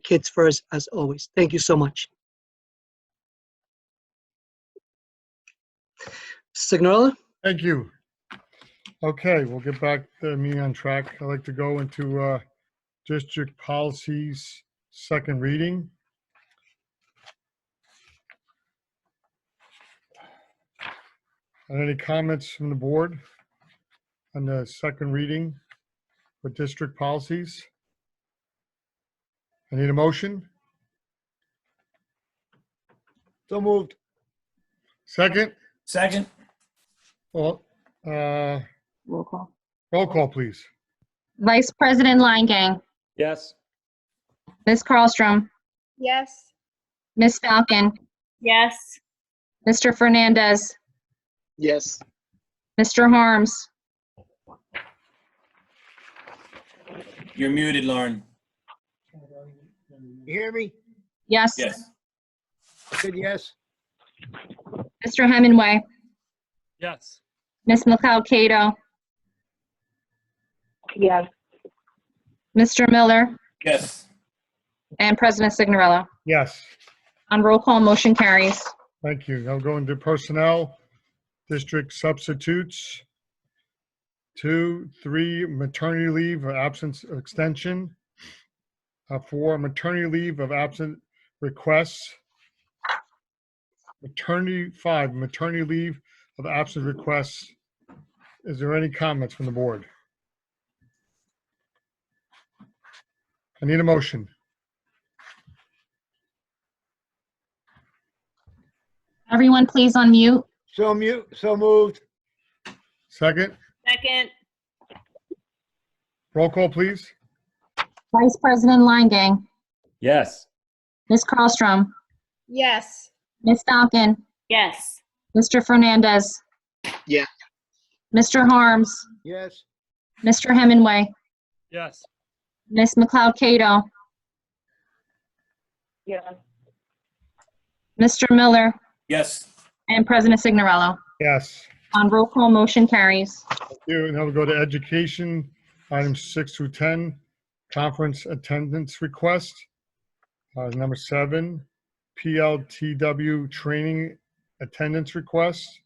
kids first, as always. Thank you so much. Signorella? Thank you. Okay, we'll get back to me on track. I'd like to go into district policies, second reading. Any comments from the board on the second reading for district policies? I need a motion. So moved. Second? Second. Well, Roll call. roll call, please. Vice President Langang, Yes. Ms. Carlstrom, Yes. Ms. Falcon, Yes. Mr. Fernandez, Yes. Mr. Harms, You're muted, Lauren. You hear me? yes. Yes. I said yes. Mr. Hemingway, Yes. Ms. McLeod-Cato, Yes. Mr. Miller, Yes. and President Signorello. Yes, On roll call, motion carries. thank you. Now going to personnel, district substitutes. 2, 3, maternity leave of absence extension. 4, maternity leave of absent requests. 5, maternity leave of absence requests. Is there any comments from the board? I need a motion. Everyone, please unmute. So moved. Second, Second. roll call, please. Vice President Langang, Yes. Ms. Carlstrom, Yes. Ms. Falcon, Yes. Mr. Fernandez. Yeah. Mr. Harms, Yes. Mr. Hemingway, Yes. Ms. McLeod-Cato, Yes. Mr. Miller, Yes. and President Signorello. Yes. On roll call, motion carries. Thank you. Now we go to education, items 6 through 10, conference attendance request. Number 7, PLTW training attendance request.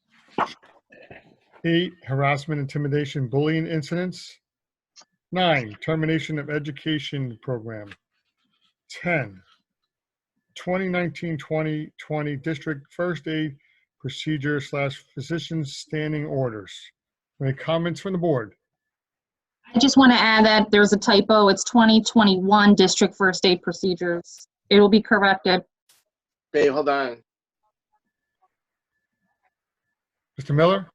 8, harassment, intimidation, bullying incidents. 9, termination of education program. 10, 2019-2020 district first aid procedure / physician's standing orders. Any comments from the board? I just want to add that there's a typo. It's 2021 district first aid procedures. It will be corrected. Hey, hold on. Mr. Miller?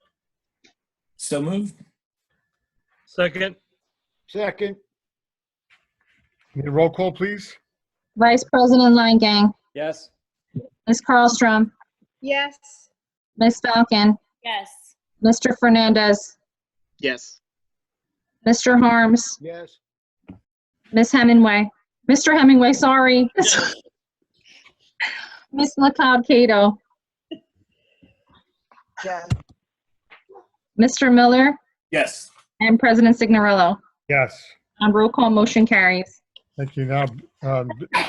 So moved. Second. Second. Need a roll call, please? Vice President Langang, Yes. Ms. Carlstrom, Yes. Ms. Falcon, Yes. Mr. Fernandez, Yes. Mr. Harms, Yes. Ms. Hemingway, Mr. Hemingway, sorry. Ms. McLeod-Cato, Yes. Mr. Miller, Yes. and President Signorello. Yes. On roll call, motion carries. Thank you. Now,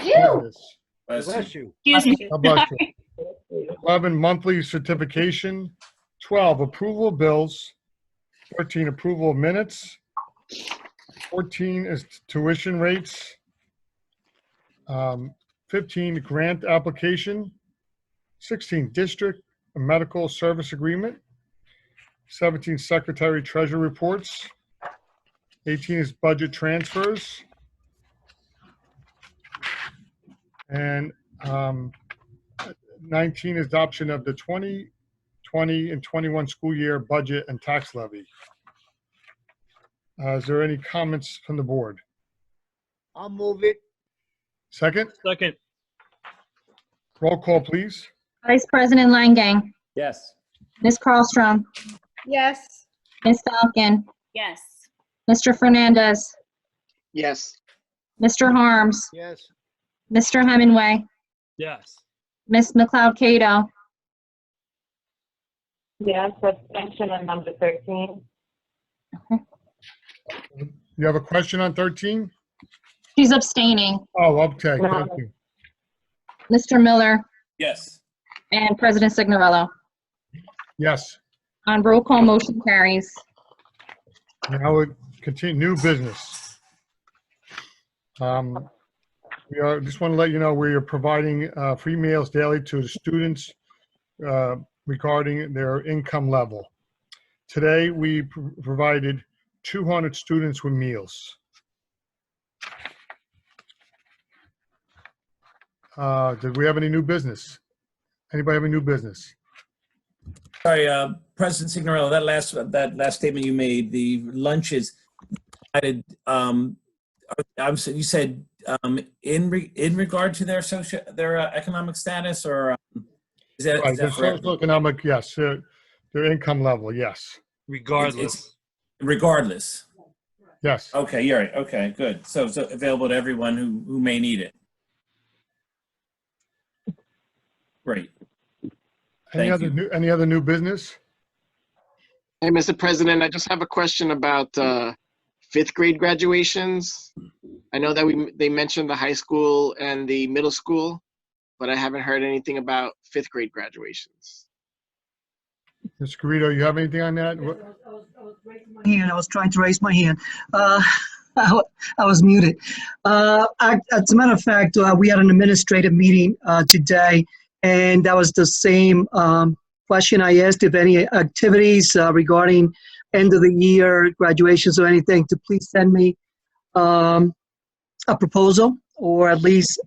You. business. Bless you. Excuse me. God bless you. 11, monthly certification. 12, approval of bills. 13, approval of minutes. 14 is tuition rates. 15, grant application. 16, district medical service agreement. 17, secretary treasurer reports. 18 is budget transfers. And 19 is adoption of the 2020 and 21 school year budget and tax levy. Is there any comments from the board? I'll move it. Second, Second. roll call, please. Vice President Langang, Yes. Ms. Carlstrom, Yes. Ms. Falcon, Yes. Mr. Fernandez, Yes. Mr. Harms, Yes. Mr. Hemingway, Yes. Ms. McLeod-Cato, Yes. Abstention on number 13. You have a question on 13? she's abstaining, Oh, okay, thank you. Mr. Miller, Yes. and President Signorello. Yes. On roll call, motion carries. Now we continue, new business. We are, just want to let you know, we are providing free meals daily to the students regarding their income level. Today, we provided 200 students with meals. Did we have any new business? Anybody have any new business? Sorry, President Signorello, that last statement you made, the lunches, you said in regard to their economic status, or is that, Right, is their that for socioeconomic, yes, their income level, yes, Regardless. regardless? yes. Okay, you're right. Okay, good. So available to everyone who may need it. Great. Any other new business? Hey, Mr. President, I just have a question about fifth grade graduations. I know that they mentioned the high school and the middle school, but I haven't heard anything about fifth grade graduations. Mr. Garrido, you have anything on that? I was trying to raise my hand. I was muted. As a matter of fact, we had an administrative meeting today, and that was the same question I asked, if any activities regarding end of the year graduations or anything, to please send me a proposal, or at least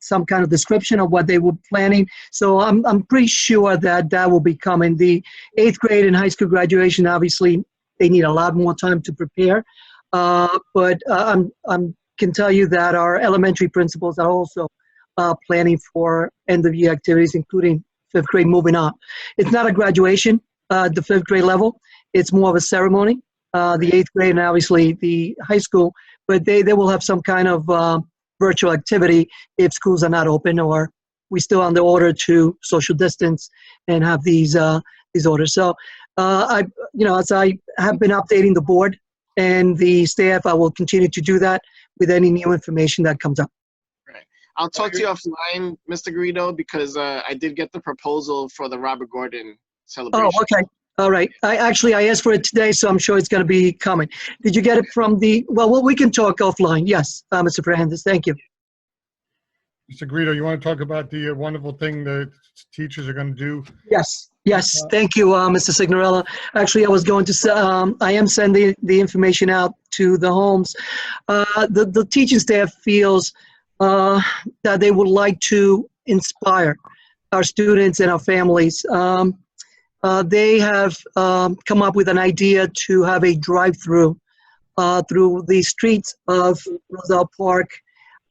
some kind of description of what they were planning. So I'm pretty sure that will be coming. The 8th grade and high school graduation, obviously, they need a lot more time to prepare. But I can tell you that our elementary principals are also planning for end of year activities, including 5th grade moving on. It's not a graduation at the 5th grade level. It's more of a ceremony. The 8th grade and obviously the high school, but they will have some kind of virtual activity if schools are not open, or we still under order to social distance and have these orders. So as I have been updating the board and the staff, I will continue to do that with any new information that comes up. Right. I'll talk to you offline, Mr. Garrido, because I did get the proposal for the Robert Gordon celebration. Oh, okay. All right. I asked for it today, so I'm sure it's going to be coming. Did you get it from well, we can talk offline. Yes, Mr. Fernandez. Thank you. Mr. Garrido, you want to talk about the wonderful thing the teachers are going to do? Yes. Thank you, Mr. Signorella. Actually, I was going to I am sending the information out to the homes. The teaching staff feels that they would like to inspire our students and our families. They have come up with an idea to have a drive-through through the streets of Roselle Park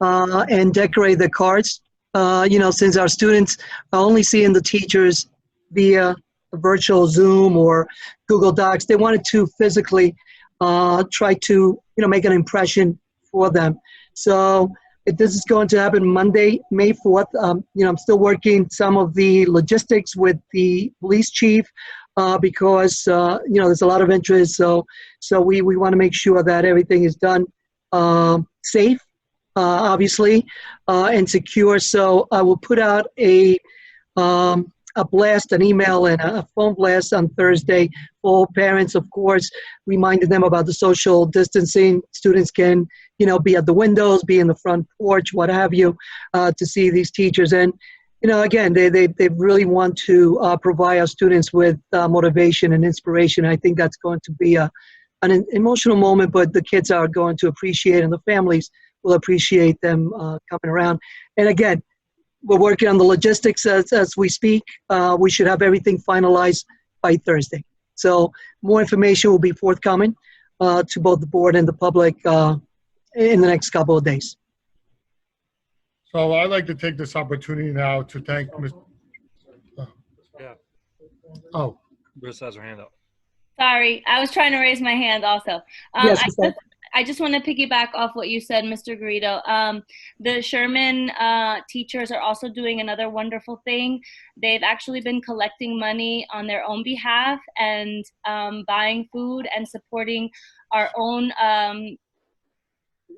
and decorate the cars. Since our students are only seeing the teachers via a virtual Zoom or Google Docs, they wanted to physically try to make an impression for them. So this is going to happen Monday, May 4th. I'm still working some of the logistics with the police chief because there's a lot of interest. So we want to make sure that everything is done safe, obviously, and secure. So I will put out a blast, an email, and a phone blast on Thursday for parents, of course, reminding them about the social distancing. Students can, be at the windows, be in the front porch, what have you, to see these teachers. And, again, they really want to provide our students with motivation and inspiration. I think that's going to be an emotional moment, but the kids are going to appreciate, and the families will appreciate them coming around. And again, we're working on the logistics as we speak. We should have everything finalized by Thursday. So more information will be forthcoming to both the board and the public in the next couple of days. So I'd like to take this opportunity now to thank Mr. Yeah. Oh, Bruce has her hand up. Sorry, I was trying to raise my hand also. Yes, I just want to piggyback off what you said, Mr. Garrido. The Sherman teachers are also doing another wonderful thing. They've actually been collecting money on their own behalf and buying food and supporting our own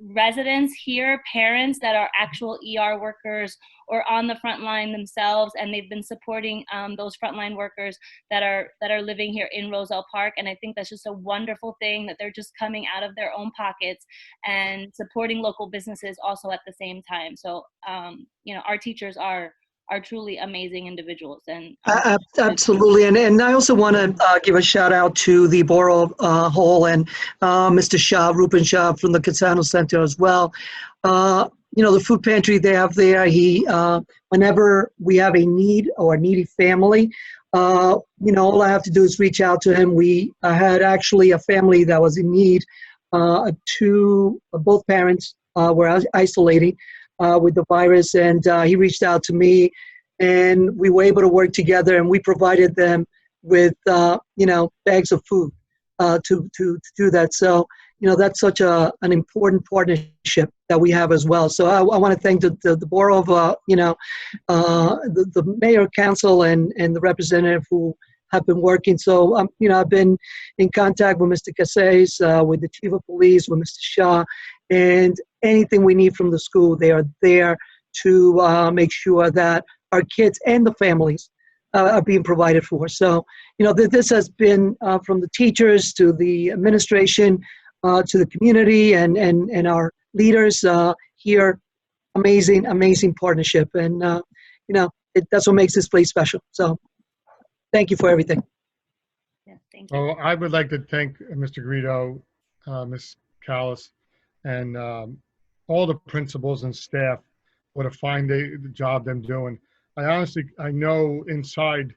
residents here, parents that are actual ER workers or on the front line themselves, and they've been supporting those frontline workers that are living here in Roselle Park. And I think that's just a wonderful thing that they're just coming out of their own pockets and supporting local businesses also at the same time. So our teachers are are truly amazing individuals. And Absolutely, and I also want to give a shout out to the Borough Hall and Mr. Shah, Rupen Shah from the Cassano Center as well. The food pantry they have there, whenever we have a need or a needy family, all I have to do is reach out to him. We had actually a family that was in need. Both parents were isolating with the virus, and he reached out to me, and we were able to work together, and we provided them with bags of food to do that. So that's such an important partnership that we have as well. So I want to thank the borough of the mayor, council, and the representative who have been working. So I've been in contact with Mr. Casses, with the chief of police, with Mr. Shah, and anything we need from the school, they are there to make sure that our kids and the families are being provided for. So, this has been from the teachers to the administration to the community and our leaders here. Amazing partnership. And, that's what makes this place special. So thank you for everything. Yeah, thank you. Well, I would like to thank Mr. Guido, Ms. Callis, and all the principals and staff. What a fine the job they're doing. I know inside,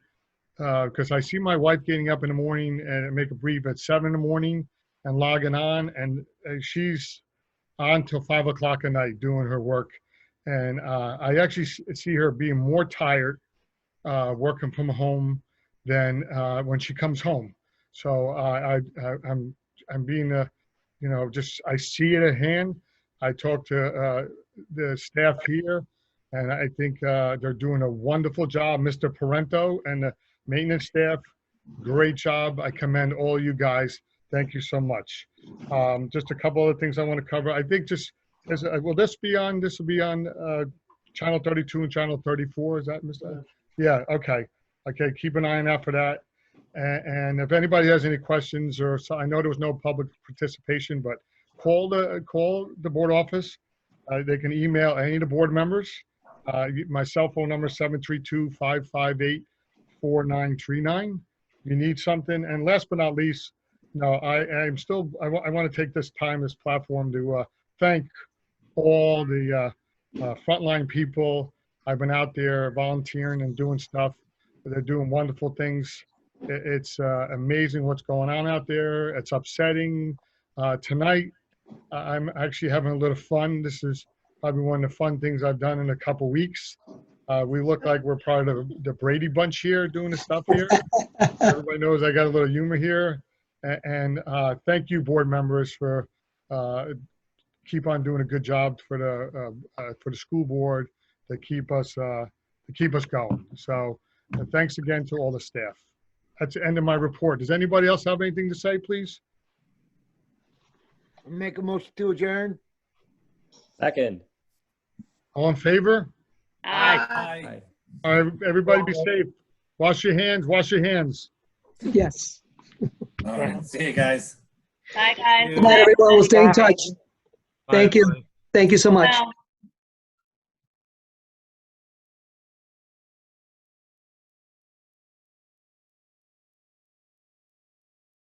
because I see my wife getting up in the morning and make a brief at 7 in the morning and logging on, and she's on till 5 o'clock at night doing her work. And I actually see her being more tired working from home than when she comes home. So I'm being, I see it at hand. I talk to the staff here, and I think they're doing a wonderful job. Mr. Parento and the maintenance staff, great job. I commend all you guys. Thank you so much. Just a couple other things I want to cover. I think this will be on channel 32 and channel 34. Is that Mr.? Yeah. Okay. Keep an eye on that for that. And if anybody has any questions I know there was no public participation, but call the board office. They can email any of the board members. My cell phone number is 732-558-4939. You need something. And last but not least, I want to take this platform to thank all the frontline people. I've been out there volunteering and doing stuff. They're doing wonderful things. It's amazing what's going on out there. It's upsetting. Tonight, I'm actually having a little fun. This is probably one of the fun things I've done in a couple weeks. We look like we're part of the Brady Bunch here doing the stuff here. Everybody knows I got a little humor here. And thank you, board members, for keep on doing a good job for the school board to keep us going. So thanks again to all the staff. That's the end of my report. Does anybody else have anything to say, please? Make a motion to adjourn. Second. All in favor? Aye. All right, everybody be safe. Wash your hands. Wash your hands. Yes. All right. See you guys. Bye, guys. Good night, everyone. We'll stay in touch. Bye, Thank you. everybody. Thank you so much. Well.